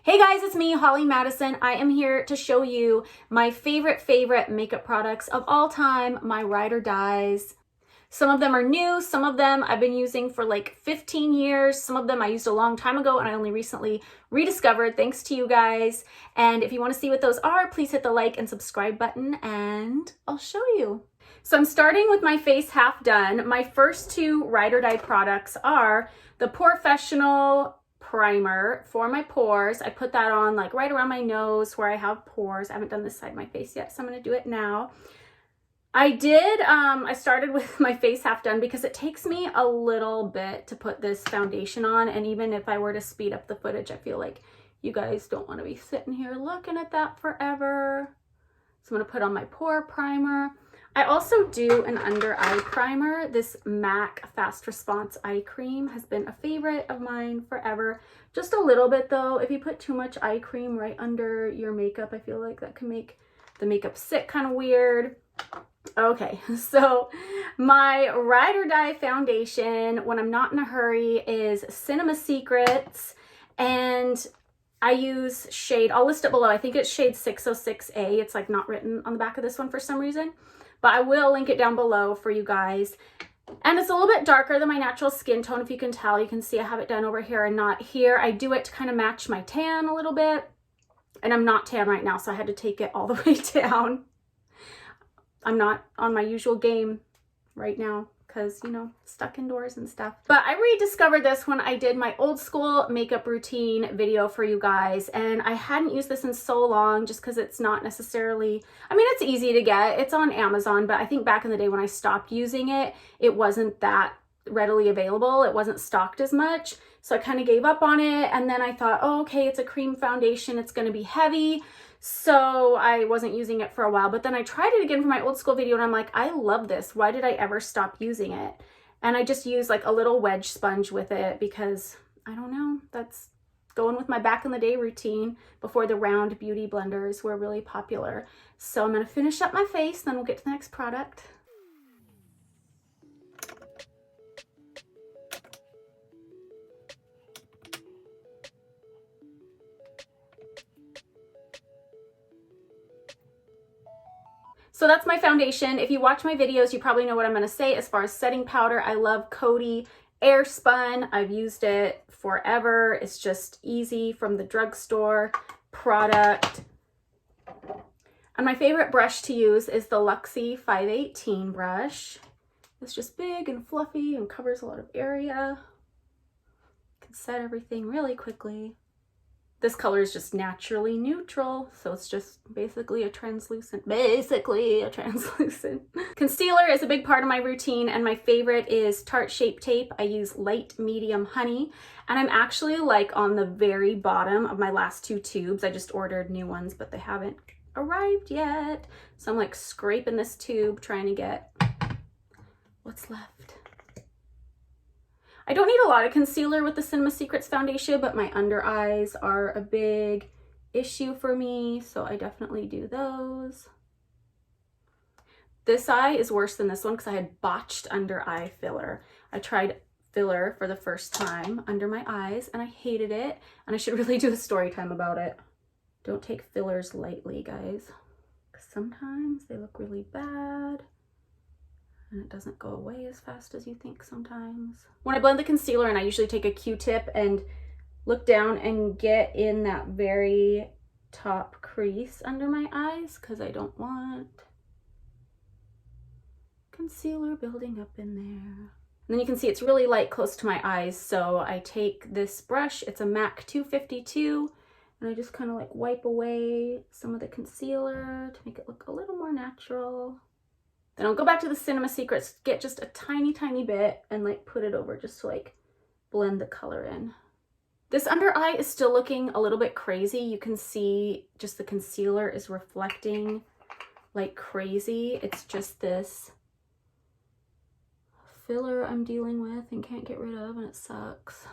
Hey guys, it's me, Holly Madison. I am here to show you my favorite makeup products of all time, my ride or dies. Some of them are new, some of them I've been using for like 15 years, some of them I used a long time ago and I only recently rediscovered thanks to you guys. And if you want to see what those are, please hit the like and subscribe button and I'll show you. So I'm starting with my face half done. My first two ride or die products are the Porefessional primer for my pores. I put that on like right around my nose where I have pores. I haven't done this side of my face yet, so I'm going to do it now. I started with my face half done because it takes me a little bit to put this foundation on, and even if I were to speed up the footage, I feel like you guys don't want to be sitting here looking at that forever. So I'm going to put on my pore primer. I also do an under eye primer. This MAC Fast Response Eye Cream has been a favorite of mine forever. Just a little bit though. If you put too much eye cream right under your makeup, I feel like that can make the makeup sit kind of weird. Okay, so my ride or die foundation when I'm not in a hurry is Cinema Secrets, and I use shade, I'll list it below. I think it's shade 606A. It's like not written on the back of this one for some reason, but I will link it down below for you guys. And it's a little bit darker than my natural skin tone. If you can tell, you can see I have it done over here and not here. I do it to kind of match my tan a little bit, and I'm not tan right now, so I had to take it all the way down. I'm not on my usual game right now because, you know, stuck indoors and stuff. But I rediscovered this when I did my old school makeup routine video for you guys, and I hadn't used this in so long just because it's not necessarily, I mean, it's easy to get. It's on Amazon, but I think back in the day when I stopped using it, it wasn't that readily available. It wasn't stocked as much. So I kind of gave up on it, and then I thought, oh, okay, it's a cream foundation. It's going to be heavy. So I wasn't using it for a while, but then I tried it again for my old school video and I'm like, I love this. Why did I ever stop using it? And I just use like a little wedge sponge with it because I don't know, that's going with my back in the day routine before the round beauty blenders were really popular. So I'm going to finish up my face, then we'll get to the next product. So that's my foundation. If you watch my videos, you probably know what I'm going to say as far as setting powder. I love COTY Airspun. I've used it forever. It's just easy from the drugstore product. And my favorite brush to use is the Luxie 518 brush. It's just big and fluffy and covers a lot of area. Can set everything really quickly. This color is just naturally neutral, so it's just basically a translucent. Concealer is a big part of my routine, and my favorite is Tarte Shape Tape. I use light, medium, honey, and I'm actually like on the very bottom of my last two tubes. I just ordered new ones, but they haven't arrived yet. So I'm like scraping this tube, trying to get what's left. I don't need a lot of concealer with the Cinema Secrets foundation, but my under eyes are a big issue for me, so I definitely do those. This eye is worse than this one because I had botched under eye filler. I tried filler for the first time under my eyes and I hated it, and I should really do a story time about it. Don't take fillers lightly, guys, because sometimes they look really bad. And it doesn't go away as fast as you think sometimes. When I blend the concealer, and I usually take a Q-tip and look down and get in that very top crease under my eyes because I don't want concealer building up in there. And then you can see it's really light close to my eyes, so I take this brush, it's a MAC 252, and I just kind of like wipe away some of the concealer to make it look a little more natural. Then I'll go back to the Cinema Secrets, get just a tiny bit and like put it over just to like blend the color in. This under eye is still looking a little bit crazy. You can see just the concealer is reflecting like crazy. It's just this filler I'm dealing with and can't get rid of, and it sucks.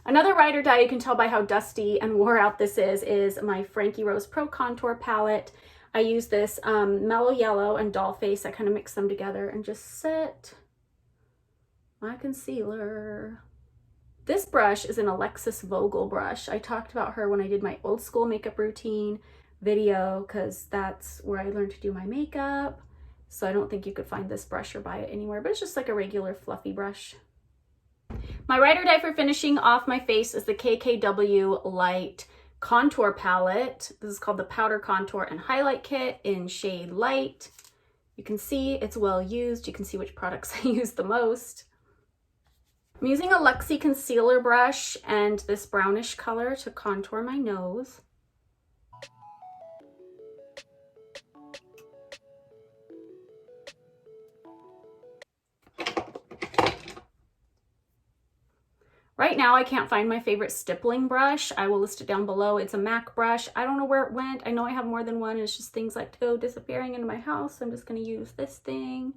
Another ride or die, you can tell by how dusty and wore out this is my Frankie Rose Pro Contour palette. I use this Mellow Yellow and Doll Face. I kind of mix them together and just set my concealer. This brush is an Alexis Vogel brush. I talked about her when I did my old school makeup routine video because that's where I learned to do my makeup. So I don't think you could find this brush or buy it anywhere, but it's just like a regular fluffy brush. My ride or die for finishing off my face is the KKW Light Contour Palette. This is called the Powder Contour and Highlight Kit in shade Light. You can see it's well used. You can see which products I use the most. I'm using a Luxie concealer brush and this brownish color to contour my nose. Right now I can't find my favorite stippling brush. I will list it down below. It's a MAC brush. I don't know where it went. I know I have more than one. It's just things like go disappearing into my house. I'm just going to use this thing.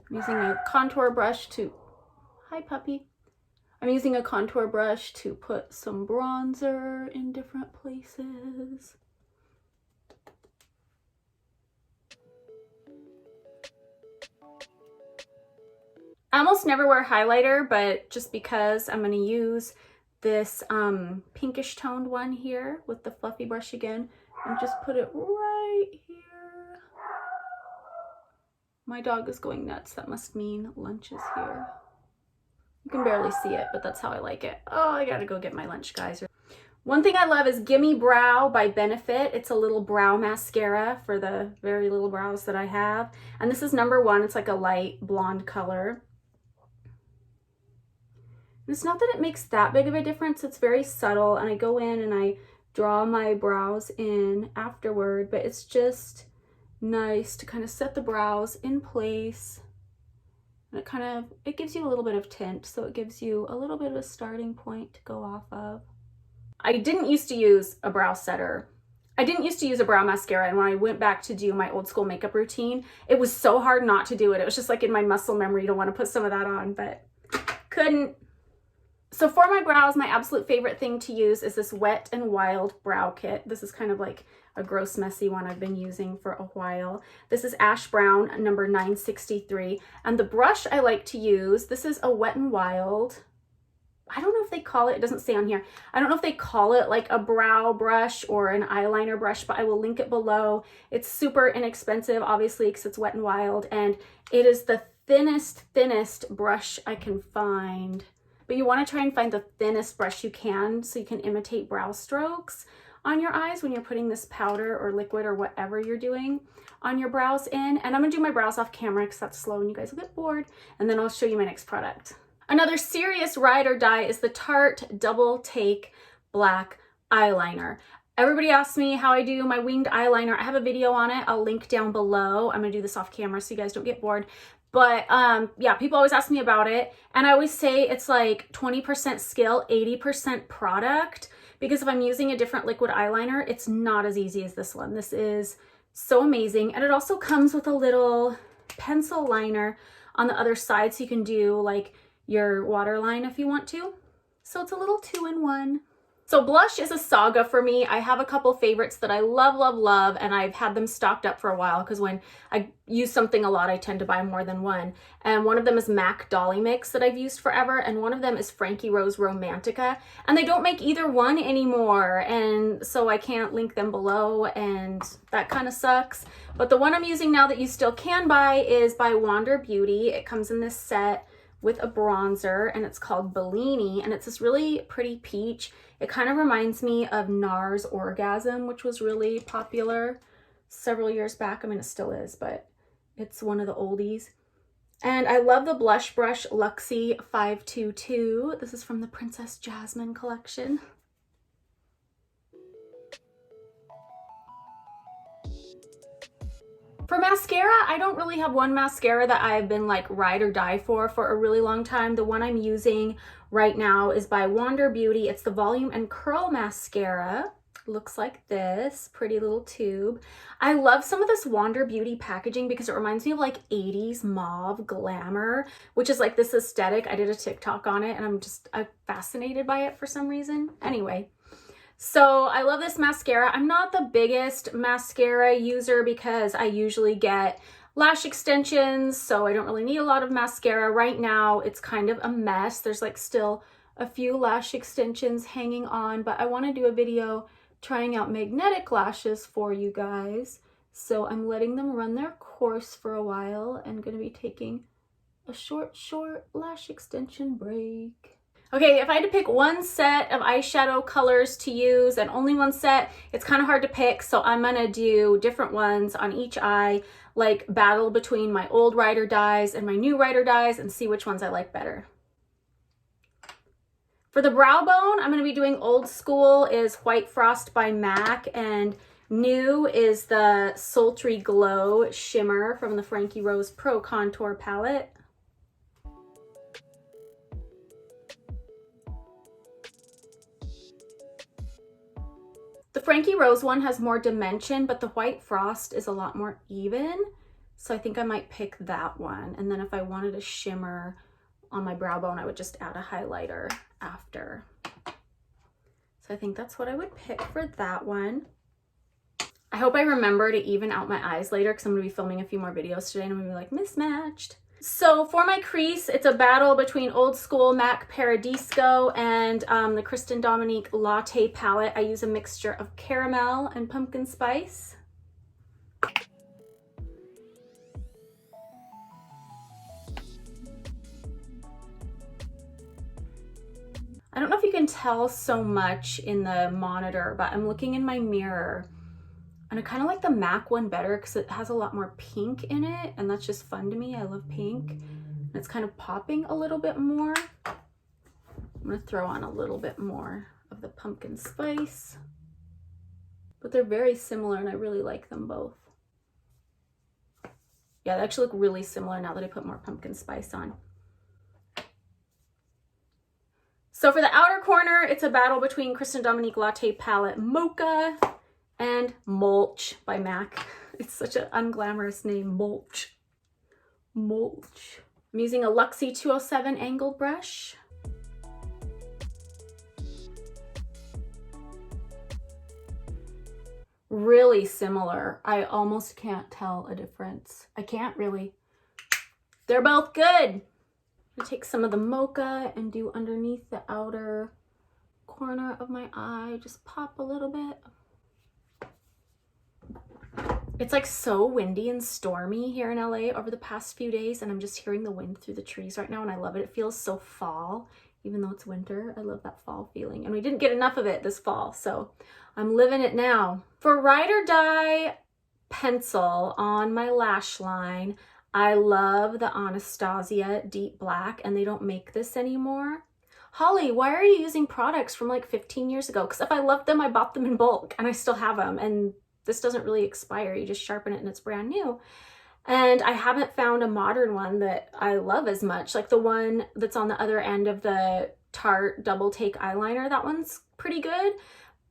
I'm using a contour brush to, hi puppy. I'm using a contour brush to put some bronzer in different places. I almost never wear highlighter, but just because I'm going to use this pinkish toned one here with the fluffy brush again, and just put it right here. My dog is going nuts. That must mean lunch is here. You can barely see it, but that's how I like it. Oh, I gotta go get my lunch, guys. One thing I love is Gimmie Brow by Benefit. It's a little brow mascara for the very little brows that I have. And this is #1. It's like a light blonde color. And it's not that it makes that big of a difference. It's very subtle, and I go in and I draw my brows in afterward, but it's just nice to kind of set the brows in place. And it gives you a little bit of tint, so it gives you a little bit of a starting point to go off of. I didn't used to use a brow setter. I didn't used to use a brow mascara, and when I went back to do my old school makeup routine, it was so hard not to do it. It was just like in my muscle memory to want to put some of that on, but couldn't. So for my brows, my absolute favorite thing to use is this WetnWild brow kit. This is kind of like a gross, messy one I've been using for a while. This is Ash Brown, number 963. And the brush I like to use, this is a WetnWild. I don't know if they call it doesn't say on here. I don't know if they call it like a brow brush or an eyeliner brush, but I will link it below. It's super inexpensive, obviously, because it's WetnWild. And it is the thinnest brush I can find. But you want to try and find the thinnest brush you can so you can imitate brow strokes on your eyes when you're putting this powder or liquid or whatever you're doing on your brows in. And I'm going to do my brows off camera because that's slow and you guys will get bored. And then I'll show you my next product. Another serious ride or die is the Tarte Double Take Black Eyeliner. Everybody asks me how I do my winged eyeliner. I have a video on it. I'll link down below. I'm going to do this off camera so you guys don't get bored. But yeah, people always ask me about it. And I always say it's like 20% skill, 80% product. Because if I'm using a different liquid eyeliner, it's not as easy as this one. This is so amazing. And it also comes with a little pencil liner on the other side so you can do like your waterline if you want to. So it's a little 2-in-1. So blush is a saga for me. I have a couple favorites that I love, and I've had them stocked up for a while because when I use something a lot, I tend to buy more than one. And one of them is MAC Dolly Mix that I've used forever, and one of them is Frankie Rose Romantica, and they don't make either one anymore, and so I can't link them below, and that kind of sucks. But the one I'm using now that you still can buy is by Wander Beauty. It comes in this set with a bronzer, and it's called Bellini, and it's this really pretty peach. It kind of reminds me of NARS Orgasm, which was really popular several years back. I mean, it still is, but it's one of the oldies. And I love the blush brush Luxie 522. This is from the Princess Jasmine collection. For mascara, I don't really have one mascara that I've been like ride or die for a really long time. The one I'm using right now is by Wander Beauty. It's the Volume and Curl Mascara. Looks like this, pretty little tube. I love some of this Wander Beauty packaging because it reminds me of like 80s mauve glamour, which is like this aesthetic. I did a TikTok on it and I'm fascinated by it for some reason. Anyway. So I love this mascara. I'm not the biggest mascara user because I usually get lash extensions, so I don't really need a lot of mascara. Right now, it's kind of a mess. There's like still a few lash extensions hanging on, but I want to do a video trying out magnetic lashes for you guys. So I'm letting them run their course for a while and going to be taking a short lash extension break. Okay, if I had to pick one set of eyeshadow colors to use and only one set, it's kind of hard to pick, so I'm gonna do different ones on each eye, like battle between my old Rider dyes and my new Rider dyes and see which ones I like better. For the brow bone, I'm gonna be doing Old School is White Frost by MAC, and new is the Sultry Glow Shimmer from the Frankie Rose Pro Contour Palette. The Frankie Rose one has more dimension, but the White Frost is a lot more even. So I think I might pick that one. And then if I wanted a shimmer on my brow bone, I would just add a highlighter after. So I think that's what I would pick for that one. I hope I remember to even out my eyes later because I'm going to be filming a few more videos today and I'm going to be like mismatched. So for my crease, it's a battle between Old School MAC Paradisco and the Christen Dominique Latte palette. I use a mixture of caramel and pumpkin spice. I don't know if you can tell so much in the monitor, but I'm looking in my mirror and I kind of like the MAC one better because it has a lot more pink in it, and that's just fun to me. I love pink. And it's kind of popping a little bit more. I'm going to throw on a little bit more of the pumpkin spice. But they're very similar and I really like them both. Yeah, they actually look really similar now that I put more pumpkin spice on. So for the outer corner, it's a battle between Christen Dominique Latte Palette Mocha and Mulch by MAC. It's such an unglamorous name, Mulch. Mulch. I'm using a Luxie 207 angle brush. Really similar. I almost can't tell a difference. I can't really. They're both good. I'm gonna take some of the Mocha and do underneath the outer corner of my eye. Just pop a little bit. It's like so windy and stormy here in LA over the past few days, and I'm just hearing the wind through the trees right now and I love it. It feels so fall, even though it's winter. I love that fall feeling, and we didn't get enough of it this fall, so I'm living it now. For Rider Dye pencil on my lash line, I love the Anastasia Deep Black, and they don't make this anymore. Holly, why are you using products from like 15 years ago? Because if I loved them, I bought them in bulk and I still have them, and this doesn't really expire. You just sharpen it and it's brand new. And I haven't found a modern one that I love as much. Like the one that's on the other end of the Tarte Double Take eyeliner, that one's pretty good.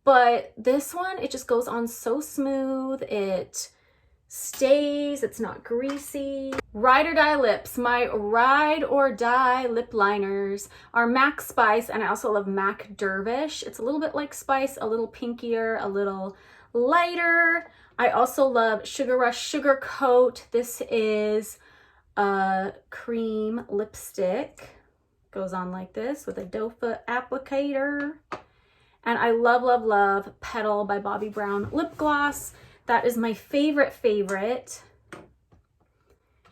But this one, it just goes on so smooth. It stays, it's not greasy. Ride or Die lips. My ride or die lip liners are MAC Spice, and I also love MAC Dervish. It's a little bit like Spice, a little pinkier, a little lighter. I also love Sugar Rush Sugar Coat. This is a cream lipstick. Goes on like this with a doe foot applicator. And I love, love, love Petal by Bobbi Brown lip gloss. That is my favorite.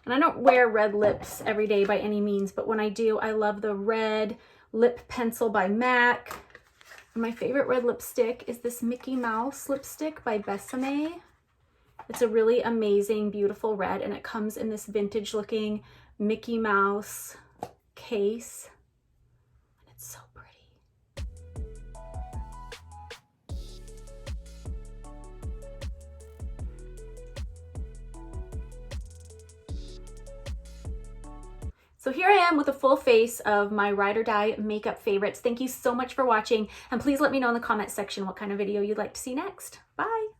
And I don't wear red lips every day by any means, but when I do, I love the red lip pencil by MAC. And my favorite red lipstick is this Mickey Mouse lipstick by Besame. It's a really amazing, beautiful red, and it comes in this vintage looking Mickey Mouse case. And it's so pretty. So here I am with a full face of my Ride or Die makeup favorites. Thank you so much for watching, and please let me know in the comment section what kind of video you'd like to see next. Bye!